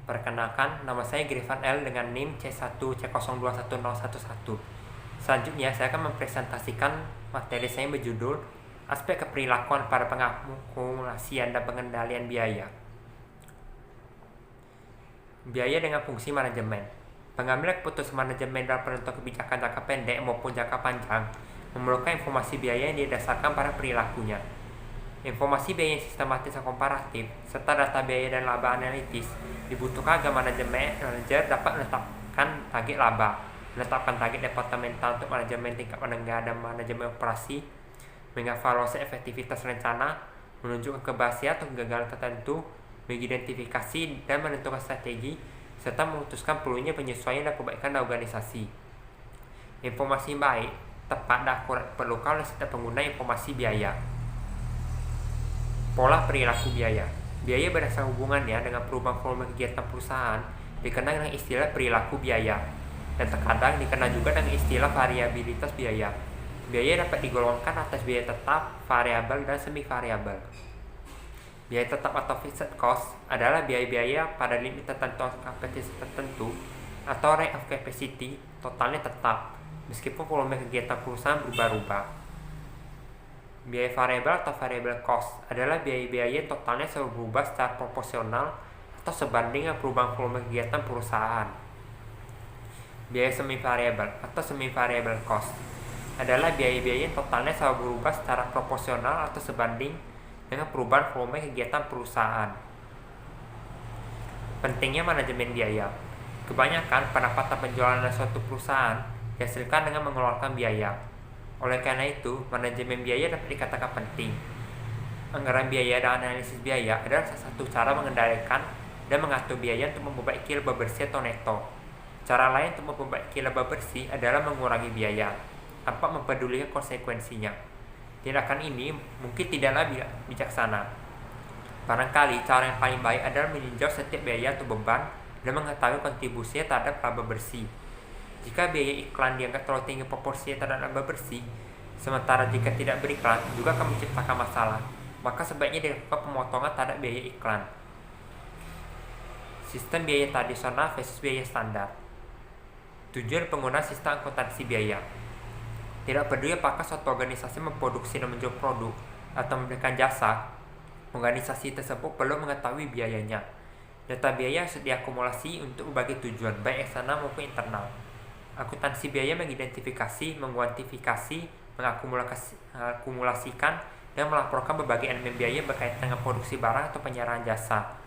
Perkenalkan, nama saya Grivan L dengan NIM C1C021011. Selanjutnya, saya akan mempresentasikan materi saya yang berjudul Aspek Keperilakuan pada Pengakumulasian dan Pengendalian Biaya. Biaya dengan fungsi manajemen. Pengambilan keputusan manajemen dalam penentuan kebijakan jangka pendek maupun jangka panjang memerlukan informasi biaya yang didasarkan pada perilakunya. Informasi biaya yang sistematis dan komparatif, serta data biaya dan laba analitis dibutuhkan agar manajer dapat menetapkan target laba, menetapkan target departemental untuk manajemen tingkat menengah dan manajemen operasi, mengevaluasi efektivitas rencana, menunjukkan keberhasilan atau kegagalan tertentu, mengidentifikasi dan menentukan strategi, serta memutuskan perlunya penyesuaian dan perbaikan organisasi. Informasi baik, tepat, dan akurat diperlukan oleh setiap pengguna informasi biaya. Pola perilaku biaya. Biaya berdasarkan hubungannya dengan perubahan volume kegiatan perusahaan dikenal dengan istilah perilaku biaya, dan terkadang dikenal juga dengan istilah variabilitas biaya. Biaya dapat digolongkan atas biaya tetap, variabel, dan semi variabel. Biaya tetap atau fixed cost adalah biaya-biaya pada limit tertentu kapasitas tertentu atau rate of capacity totalnya tetap, meskipun volume kegiatan perusahaan berubah-ubah. Biaya variabel atau variable cost adalah biaya-biaya totalnya selalu berubah secara proporsional atau sebanding dengan perubahan volume kegiatan perusahaan. Biaya semi variable atau semi variable cost adalah biaya-biaya totalnya selalu berubah secara proporsional atau sebanding dengan perubahan volume kegiatan perusahaan. Pentingnya manajemen biaya. Kebanyakan pendapatan penjualan dari suatu perusahaan dihasilkan dengan mengeluarkan biaya. Oleh karena itu, manajemen biaya dapat dikatakan penting. Anggaran biaya dan analisis biaya adalah salah satu cara mengendalikan dan mengatur biaya untuk memperbaiki laba bersih atau neto. Cara lain untuk memperbaiki laba bersih adalah mengurangi biaya, tanpa mempedulikan konsekuensinya. Tindakan ini mungkin tidaklah bijaksana. Barangkali cara yang paling baik adalah meninjau setiap biaya atau beban dan mengetahui kontribusinya terhadap laba bersih. Jika biaya iklan dianggap terlalu tinggi proporsinya terhadap laba bersih, sementara jika tidak beriklan juga akan menciptakan masalah, maka sebaiknya dilakukan pemotongan terhadap biaya iklan. Sistem biaya tradisional versus biaya standar. Tujuan penggunaan sistem akuntansi biaya. Tidak peduli apakah suatu organisasi memproduksi dan menjual produk atau memberikan jasa, organisasi tersebut perlu mengetahui biayanya. Data biaya harus diakumulasi untuk berbagai tujuan, baik eksternal maupun internal. Akuntansi biaya mengidentifikasi, menguantifikasi, mengakumulasikan, dan melaporkan berbagai elemen biaya berkaitan dengan produksi barang atau penyerahan jasa.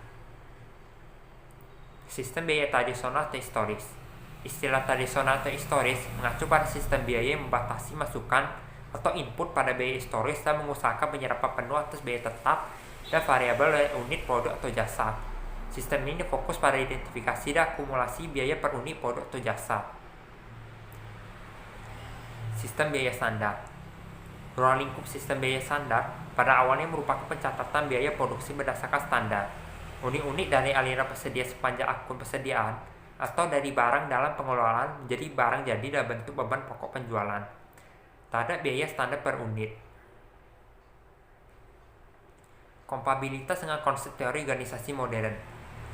Sistem biaya tradisional atau historis. Istilah tradisional atau historis mengacu pada sistem biaya yang membatasi masukan atau input pada biaya historis dan mengusahakan penyerapan penuh atas biaya tetap dan variabel dari unit produk atau jasa. Sistem ini fokus pada identifikasi dan akumulasi biaya per unit produk atau jasa. Sistem biaya standar. Ruang lingkup sistem biaya standar pada awalnya merupakan pencatatan biaya produksi berdasarkan standar. Unit-unit dari aliran persedia sepanjang akun persediaan atau dari barang dalam pengelolaan menjadi barang jadi dalam bentuk beban pokok penjualan. Tak ada biaya standar per unit. Kompabilitas dengan konsep teori organisasi modern.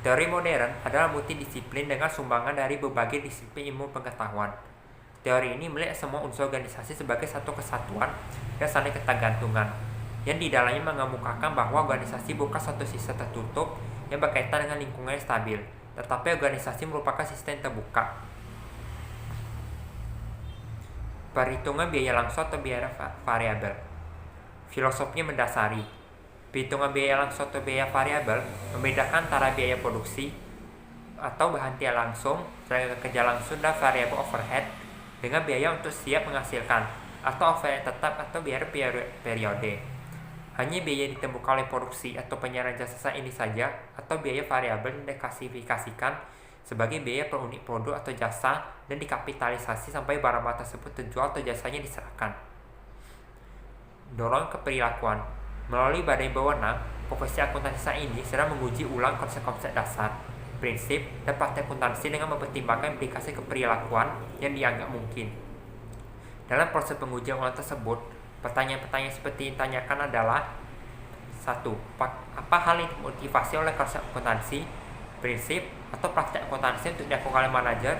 Teori modern adalah multidisiplin dengan sumbangan dari berbagai disiplin ilmu pengetahuan. Teori ini melihat semua unsur organisasi sebagai satu kesatuan dan saling ketergantungan, yang di dalamnya mengemukakan bahwa organisasi bukan satu sistem tertutup yang berkaitan dengan lingkungan yang stabil, tetapi organisasi merupakan sistem terbuka. Perhitungan biaya langsung atau biaya variabel. Filosofinya mendasari. Perhitungan biaya langsung atau biaya variabel membedakan antara biaya produksi atau bahan tiar langsung, tenaga kerja langsung, dan variabel overhead dengan biaya untuk siap menghasilkan atau overhead tetap atau biaya periode. Hanya biaya ditemukan oleh produksi atau penyerahan jasa ini saja atau biaya variabel yang diklasifikasikan sebagai biaya per unit produk atau jasa dan dikapitalisasi sampai barang tersebut terjual atau jasanya diserahkan. Dorong keperilakuan. Melalui badan berwenang, profesi akuntansi saat ini sedang menguji ulang konsep-konsep dasar, prinsip, dan praktek akuntansi dengan mempertimbangkan implikasi keperilakuan yang dianggap mungkin. Dalam proses pengujian ulang tersebut, pertanyaan-pertanyaan seperti yang ditanyakan adalah 1. Apa hal yang dimotivasi oleh konsep akuntansi? prinsip, atau praktek akuntansi untuk dilakukan oleh manajer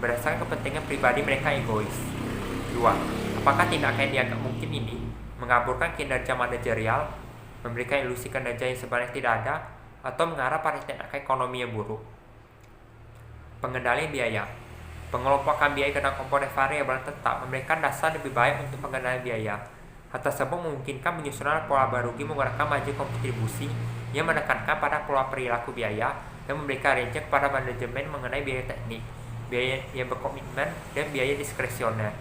berdasarkan kepentingan pribadi mereka egois. 2. Apakah tindakan yang dianggap mungkin ini mengaburkan kinerja manajerial, memberikan ilusi kinerja yang sebenarnya tidak ada, atau mengarah pada tindakan ekonomi yang buruk? Pengendalian biaya. Pengelompokan biaya ke dalam komponen variabel tetap memberikan dasar lebih baik untuk pengendalian biaya. Hal tersebut memungkinkan penyusunan pola barugi menggunakan margin kontribusi yang menekankan pada pola perilaku biaya dan memberikan range kepada manajemen mengenai biaya teknik, biaya yang berkomitmen, dan biaya diskresioner.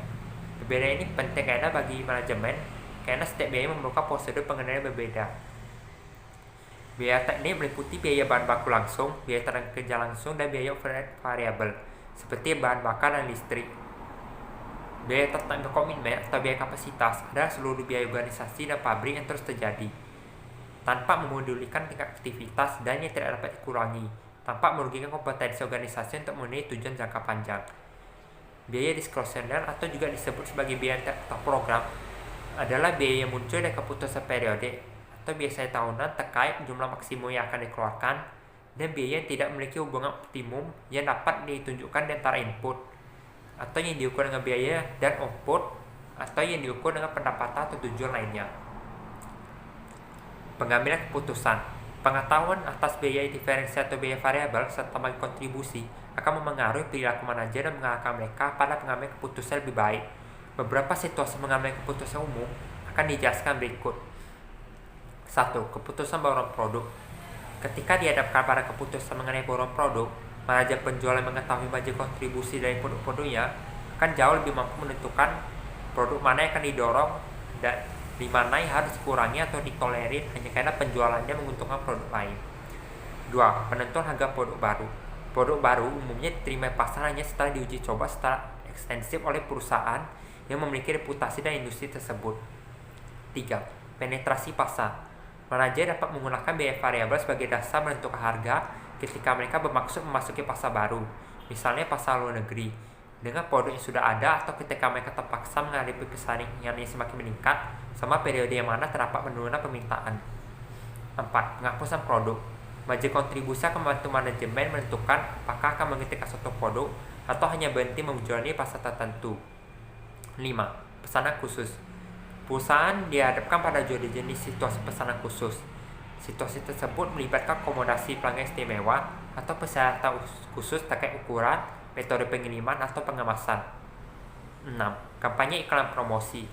Perbedaan ini penting karena bagi manajemen, karena setiap biaya memerlukan prosedur pengendalian berbeda. Biaya teknik meliputi biaya bahan baku langsung, biaya tenaga kerja langsung, dan biaya overhead variabel, seperti bahan bakar dan listrik. Biaya tetap berkomitmen atau biaya kapasitas adalah seluruh biaya organisasi dan pabrik yang terus terjadi, tanpa memodulikan tingkat aktivitas dan yang tidak dapat dikurangi, tanpa merugikan kompetensi organisasi untuk memenuhi tujuan jangka panjang. Biaya diskresioner atau juga disebut sebagai biaya terprogram adalah biaya yang muncul dari keputusan periode atau biasanya tahunan terkait jumlah maksimum yang akan dikeluarkan, dan biaya yang tidak memiliki hubungan optimum yang dapat ditunjukkan di antara input, atau yang diukur dengan biaya dan output, atau yang diukur dengan pendapatan atau tujuan lainnya. Pengambilan keputusan. Pengetahuan atas biaya diferensi atau biaya variabel serta margin kontribusi akan memengaruhi perilaku manajer dan mengarahkan mereka pada pengambilan keputusan lebih baik. Beberapa situasi mengambil keputusan umum akan dijelaskan berikut. 1. Keputusan bauran produk. Ketika dihadapkan pada keputusan mengenai bauran produk, manajer penjual yang mengetahui margin kontribusi dari produk-produknya akan jauh lebih mampu menentukan produk mana yang akan didorong dan di mana yang harus dikurangi atau ditolerir hanya karena penjualannya menguntungkan produk lain. 2. Penentuan harga produk baru. Produk baru umumnya diterima pasar hanya setelah diuji coba secara ekstensif oleh perusahaan yang memiliki reputasi dan industri tersebut. 3. Penetrasi pasar. Manajer dapat menggunakan biaya variabel sebagai dasar menentukan harga ketika mereka bermaksud memasuki pasar baru, misalnya pasar luar negeri, dengan produk yang sudah ada, atau ketika mereka terpaksa menghadapi pesaing yang semakin meningkat sama periode yang mana terdapat penurunan permintaan. 4. Penghapusan produk. Margin kontribusi akan membantu manajemen menentukan apakah akan menghentikan suatu produk atau hanya berhenti menjualnya di pasar tertentu. 5. Pesanan khusus. Perusahaan dihadapkan pada dua jenis situasi pesanan khusus. Situasi tersebut melibatkan akomodasi pelanggan istimewa atau persyaratan khusus terkait ukuran, metode pengiriman, atau pengemasan. 6. Kampanye iklan promosi.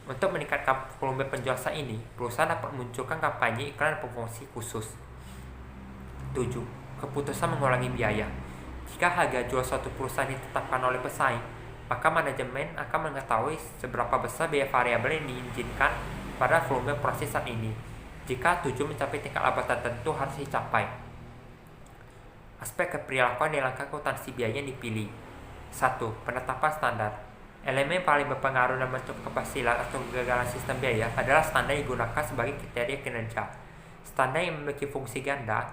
Untuk meningkatkan volume penjualan saat ini, perusahaan dapat memunculkan kampanye iklan promosi khusus. 7. Keputusan mengurangi biaya. Jika harga jual suatu perusahaan ditetapkan oleh pesaing, maka manajemen akan mengetahui seberapa besar biaya variabel yang diizinkan pada volume operasi saat ini. Jika tujuan mencapai tingkat laba tertentu harus dicapai. Aspek keperilakuan dalam akuntansi biaya yang dipilih. 1. Penetapan standar. Elemen paling berpengaruh dalam bentuk keberhasilan atau kegagalan sistem biaya adalah standar yang digunakan sebagai kriteria kinerja. Standar yang memiliki fungsi ganda,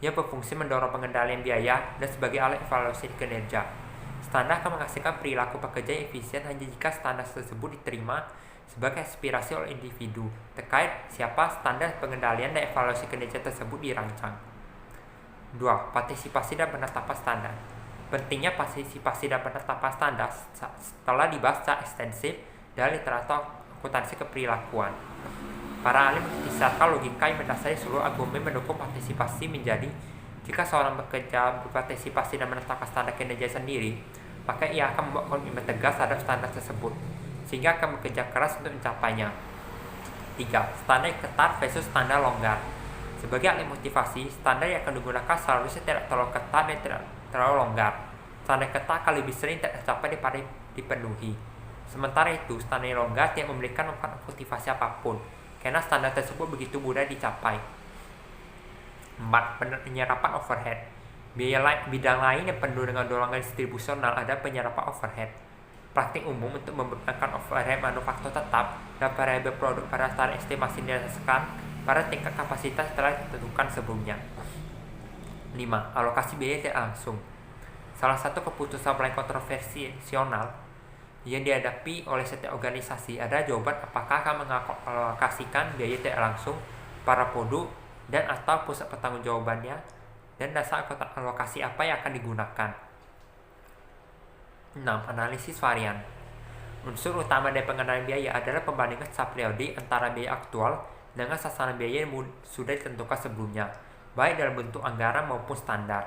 yang berfungsi mendorong pengendalian biaya dan sebagai alat evaluasi kinerja. Standar akan menghasilkan perilaku pekerja yang efisien hanya jika standar tersebut diterima sebagai aspirasi oleh individu terkait siapa standar pengendalian dan evaluasi kinerja tersebut dirancang. 2. Partisipasi dan penetapan standar. Pentingnya partisipasi dan penetapan standar setelah dibahas secara ekstensif dalam literatur akuntansi keperilakuan. Para ahli mengisyaratkan logika yang mendasari seluruh argumen mendukung partisipasi menjadi jika seorang bekerja berpartisipasi dan menetapkan standar kinerja sendiri, maka ia akan membuat komitmen tegas terhadap standar tersebut, sehingga akan bekerja keras untuk mencapainya. 3. Standar yang ketat versus standar longgar. Sebagai alat motivasi, standar yang akan digunakan seharusnya tidak terlalu ketat dan tidak terlalu longgar. Standar ketat akan lebih sering tidak tercapai daripada dipenuhi. Sementara itu, standar yang longgar tidak memberikan manfaat motivasi apapun, karena standar tersebut begitu mudah dicapai. 4. Penyerapan overhead. Bidang lain yang penuh dengan dorongan distribusional ada penyerapan overhead. Praktik umum untuk membebankan overhead manufaktur tetap dan variabel produk pada taraf estimasi didasarkan pada tingkat kapasitas telah ditentukan sebelumnya. 5. Alokasi biaya tidak langsung. Salah satu keputusan paling kontroversial yang dihadapi oleh setiap organisasi adalah jawaban apakah akan mengalokasikan biaya tidak langsung para produk dan atau pusat pertanggungjawabannya dan dasar alokasi apa yang akan digunakan. 6. Analisis varian. Unsur utama dari pengendalian biaya adalah pembandingan sapriodik antara biaya aktual dengan sasaran biaya yang sudah ditentukan sebelumnya, baik dalam bentuk anggaran maupun standar.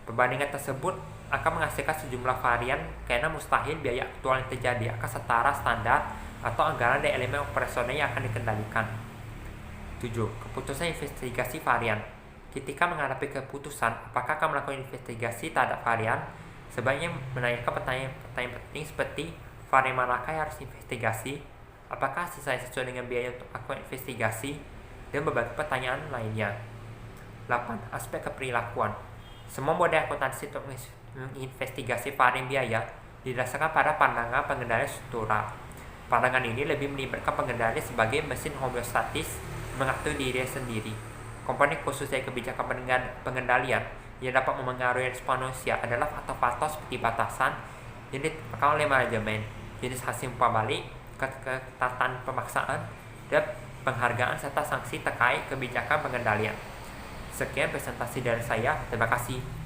Perbandingan tersebut akan menghasilkan sejumlah varian karena mustahil biaya aktual yang terjadi akan setara standar atau anggaran dari elemen operasional yang akan dikendalikan. 7. Keputusan investigasi varian. Ketika menghadapi keputusan apakah akan melakukan investigasi terhadap varian, sebaiknya menanyakan pertanyaan penting seperti varian manakah yang harus investigasi, apakah sisanya sesuai dengan biaya untuk melakukan investigasi, dan berbagai pertanyaan lainnya. 8. Aspek keperilakuan. Semua model akuntansi untuk menginvestigasi varian biaya didasarkan pada pandangan pengendalian struktural. Pandangan ini lebih melibatkan pengendali sebagai mesin homeostatis mengatur diri sendiri. Komponen khusus dari kebijakan pengendalian yang dapat memengaruhi respon manusia adalah faktor-faktor seperti batasan yang ditetapkan oleh manajemen, jenis hasil umpan balik, ketatan pemaksaan, dan penghargaan serta sanksi terkait kebijakan pengendalian. Sekian presentasi dari saya. Terima kasih.